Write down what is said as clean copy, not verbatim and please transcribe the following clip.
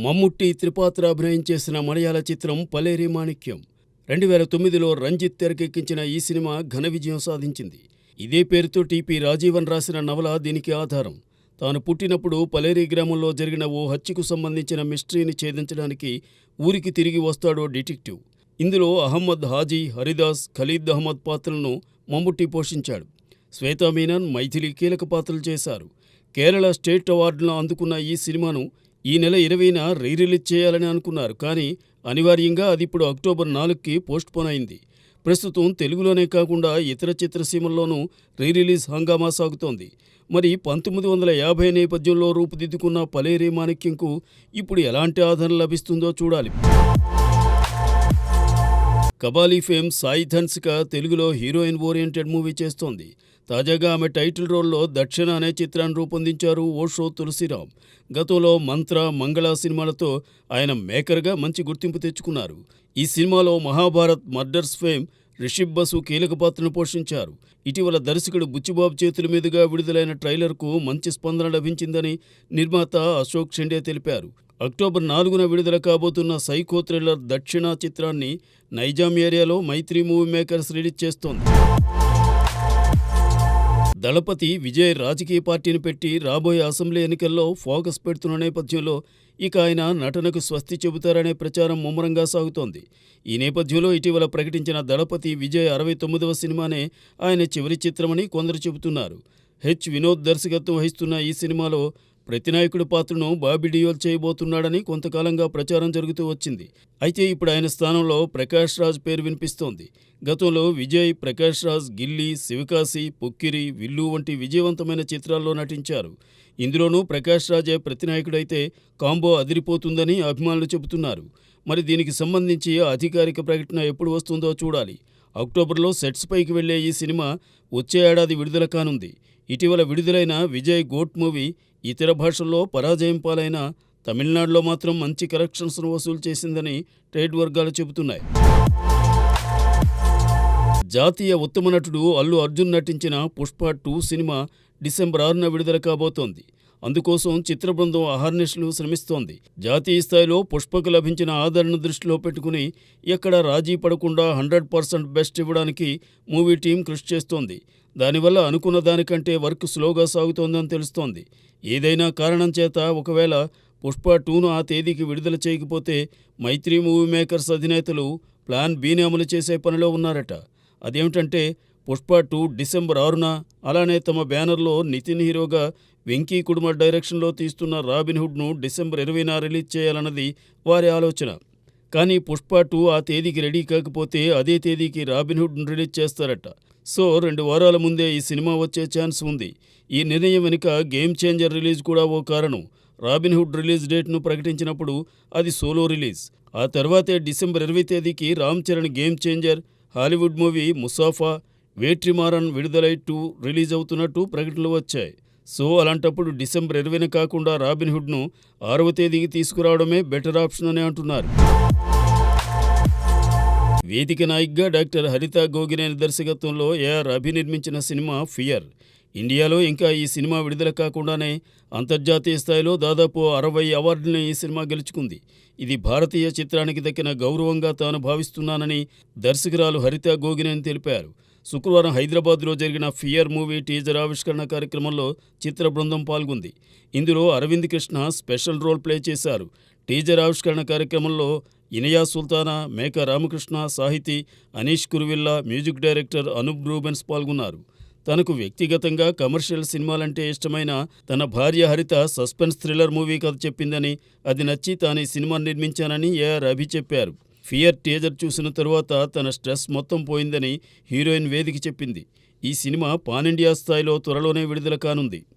మమ్ముట్టి త్రిపాత్ర అభినయం చేసిన మలయాళ చిత్రం పలేరి మాణిక్యం. 2009లో రంజిత్ తెరకెక్కించిన ఈ సినిమా ఘన విజయం సాధించింది. ఇదే పేరుతో టీపీ రాజీవన్ రాసిన నవల దీనికి ఆధారం. తాను పుట్టినప్పుడు పలేరి గ్రామంలో జరిగిన ఓ హత్యకు సంబంధించిన మిస్టరీని ఛేదించడానికి ఊరికి తిరిగి వస్తాడో డిటెక్టివ్. ఇందులో అహ్మద్ హాజీ, హరిదాస్, ఖలీద్ అహ్మద్ పాత్రలను మమ్ముట్టి పోషించాడు. శ్వేతా మీనన్, మైథిలి కీలక పాత్రలు చేశారు. కేరళ స్టేట్ అవార్డులను అందుకున్న ఈ సినిమాను ఈ నెల 20న రీరిలీజ్ చేయాలని అనుకున్నారు. కానీ అనివార్యంగా అది ఇప్పుడు అక్టోబర్ 4కి పోస్ట్పోన్ అయింది. ప్రస్తుతం తెలుగులోనే కాకుండా ఇతర చిత్రసీమల్లోనూ రీరిలీజ్ హంగామా సాగుతోంది. మరి 1950 నేపథ్యంలో రూపుదిద్దుకున్న పలేరి మాణిక్యంకు ఇప్పుడు ఎలాంటి ఆదరణ లభిస్తుందో చూడాలి. కబాలీ ఫేమ్ సాయి ధన్సిక తెలుగులో హీరోయిన్ ఓరియంటెడ్ మూవీ చేస్తోంది. తాజాగా ఆమె టైటిల్ రోల్లో దక్షిణ అనే చిత్రాన్ని రూపొందించారు ఓషో తులసిరామ్. గతంలో మంత్ర, మంగళ సినిమాలతో ఆయన మేకర్గా మంచి గుర్తింపు తెచ్చుకున్నారు. ఈ సినిమాలో మహాభారత్ మర్డర్స్ ఫేమ్ రిషిబ్ బసు కీలక పాత్రను పోషించారు. ఇటీవల దర్శకుడు బుచ్చిబాబు చేతుల మీదుగా విడుదలైన ట్రైలర్కు మంచి స్పందన లభించిందని నిర్మాత అశోక్ షెండే తెలిపారు. అక్టోబర్ 4న విడుదల కాబోతున్న సైకో థ్రిల్లర్ దక్షిణ చిత్రాన్ని నైజాం ఏరియాలో మైత్రి మూవీ మేకర్స్ రిలీజ్ చేస్తోంది. దళపతి విజయ్ రాజకీయ పార్టీని పెట్టి రాబోయే అసెంబ్లీ ఎన్నికల్లో ఫోకస్ పెడుతున్న నేపథ్యంలో ఇక ఆయన నటనకు స్వస్తి చెబుతారనే ప్రచారం ముమ్మరంగా సాగుతోంది. ఈ నేపథ్యంలో ఇటీవల ప్రకటించిన దళపతి విజయ్ 69వ సినిమానే ఆయన చివరి చిత్రమని కొందరు చెబుతున్నారు. వినోద్ దర్శకత్వం వహిస్తున్న ఈ సినిమాలో ప్రతినాయకుడి పాత్రను బాబీ డియోల్ చేయబోతున్నాడని కొంతకాలంగా ప్రచారం జరుగుతూ వచ్చింది. అయితే ఇప్పుడు ఆయన స్థానంలో ప్రకాష్ రాజ్ పేరు వినిపిస్తోంది. గతంలో విజయ్, ప్రకాష్ రాజ్ గిల్లీ, శివకాశి, పొక్కిరి, విల్లు వంటి విజయవంతమైన చిత్రాల్లో నటించారు. ఇందులోనూ ప్రకాష్ రాజే ప్రతినాయకుడైతే కాంబో అదిరిపోతుందని అభిమానులు చెబుతున్నారు. మరి దీనికి సంబంధించి అధికారిక ప్రకటన ఎప్పుడు వస్తుందో చూడాలి. అక్టోబర్లో సెట్స్ పైకి వెళ్లే ఈ సినిమా వచ్చే ఏడాది విడుదల కానుంది. ఇటీవల విడుదలైన విజయ్ గోట్ మూవీ ఇతర భాషల్లో పరాజయం పాలైన తమిళనాడులో మాత్రం మంచి కలెక్షన్స్ను వసూలు చేసిందని ట్రేడ్ వర్గాలు చెబుతున్నాయి. జాతీయ ఉత్తమ నటుడు అల్లు అర్జున్ నటించిన పుష్ప 2 సినిమా డిసెంబర్ 6న విడుదల కాబోతోంది. అందుకోసం చిత్ర బృందం అహర్నిశలు శ్రమిస్తోంది. జాతీయ స్థాయిలో పుష్పకు లభించిన ఆదరణను దృష్టిలో పెట్టుకుని ఎక్కడా రాజీ పడకుండా 100% బెస్ట్ ఇవ్వడానికి మూవీ టీం కృషి చేస్తోంది. దానివల్ల అనుకున్న దానికంటే వర్క్ స్లోగా సాగుతోందని తెలుస్తోంది. ఏదైనా కారణం చేత ఒకవేళ పుష్ప 2ను ఆ తేదీకి విడుదల చేయకపోతే మైత్రి మూవీ మేకర్స్ అధినేతలు ప్లాన్ బిని అమలు చేసే పనిలో ఉన్నారట. అదేమిటంటే పుష్ప 2 డిసెంబర్ 6న, అలానే తమ బ్యానర్లో నితిన్ హీరోగా వెంకీ కుడుమ డైరెక్షన్లో తీస్తున్న రాబిన్హుడ్ను డిసెంబర్ 20న రిలీజ్ చేయాలన్నది వారి ఆలోచన. కానీ పుష్ప 2 ఆ తేదీకి రెడీ కాకపోతే అదే తేదీకి రాబిన్హుడ్ను రిలీజ్ చేస్తారట. సో 2 వారాల ముందే ఈ సినిమా వచ్చే ఛాన్స్ ఉంది. ఈ నిర్ణయం వెనుక గేమ్ చేంజర్ రిలీజ్ కూడా ఓ కారణం. రాబిన్హుడ్ రిలీజ్ డేట్ను ప్రకటించినప్పుడు అది సోలో రిలీజ్. ఆ తర్వాతే డిసెంబర్ 20 తేదీకి Ram Charan game changer, Hollywood movie ముసాఫా, వేట్రిమారన్ విడుదలై 2 రిలీజ్ అవుతున్నట్టు ప్రకటనలు వచ్చాయి. సో అలాంటప్పుడు డిసెంబర్ 20న కాకుండా రాబిన్హుడ్ను 6వ తేదీకి తీసుకురావడమే బెటర్ ఆప్షన్ అని అంటున్నారు. వేదిక నాయికగా డాక్టర్ హరిత గోగినేని దర్శకత్వంలో ఏఆర్ అభినర్మించిన సినిమా ఫియర్. ఇండియాలో ఇంకా ఈ సినిమా విడుదల కాకుండానే అంతర్జాతీయ స్థాయిలో దాదాపు 60 అవార్డులను ఈ సినిమా గెలుచుకుంది. ఇది భారతీయ చిత్రానికి దక్కిన గౌరవంగా తాను భావిస్తున్నానని దర్శకురాలు హరిత గోగినేని తెలిపారు. శుక్రవారం హైదరాబాద్లో జరిగిన ఫియర్ మూవీ టీజర్ ఆవిష్కరణ కార్యక్రమంలో చిత్ర బృందం పాల్గొంది. ఇందులో Arvind Krishna special role play చేశారు. టీజర్ ఆవిష్కరణ కార్యక్రమంలో ఇనయా సుల్తానా, మేకా రామకృష్ణ, సాహితీ అనీష్ కురువిల్లా, మ్యూజిక్ డైరెక్టర్ అనూప్ రూబెన్స్ పాల్గొన్నారు. తనకు వ్యక్తిగతంగా కమర్షియల్ సినిమాలంటే ఇష్టమైన తన భార్య హరిత సస్పెన్స్ థ్రిల్లర్ మూవీ కథ చెప్పిందని, అది నచ్చి తాను ఈ సినిమా నిర్మించానని ఏఆర్ అభి చెప్పారు. ఫియర్ టీజర్ చూసిన తరువాత తన స్ట్రెస్ మొత్తం పోయిందని హీరోయిన్ వేదిక చెప్పింది. ఈ సినిమా పాన్ ఇండియా స్థాయిలో త్వరలోనే విడుదల కానుంది.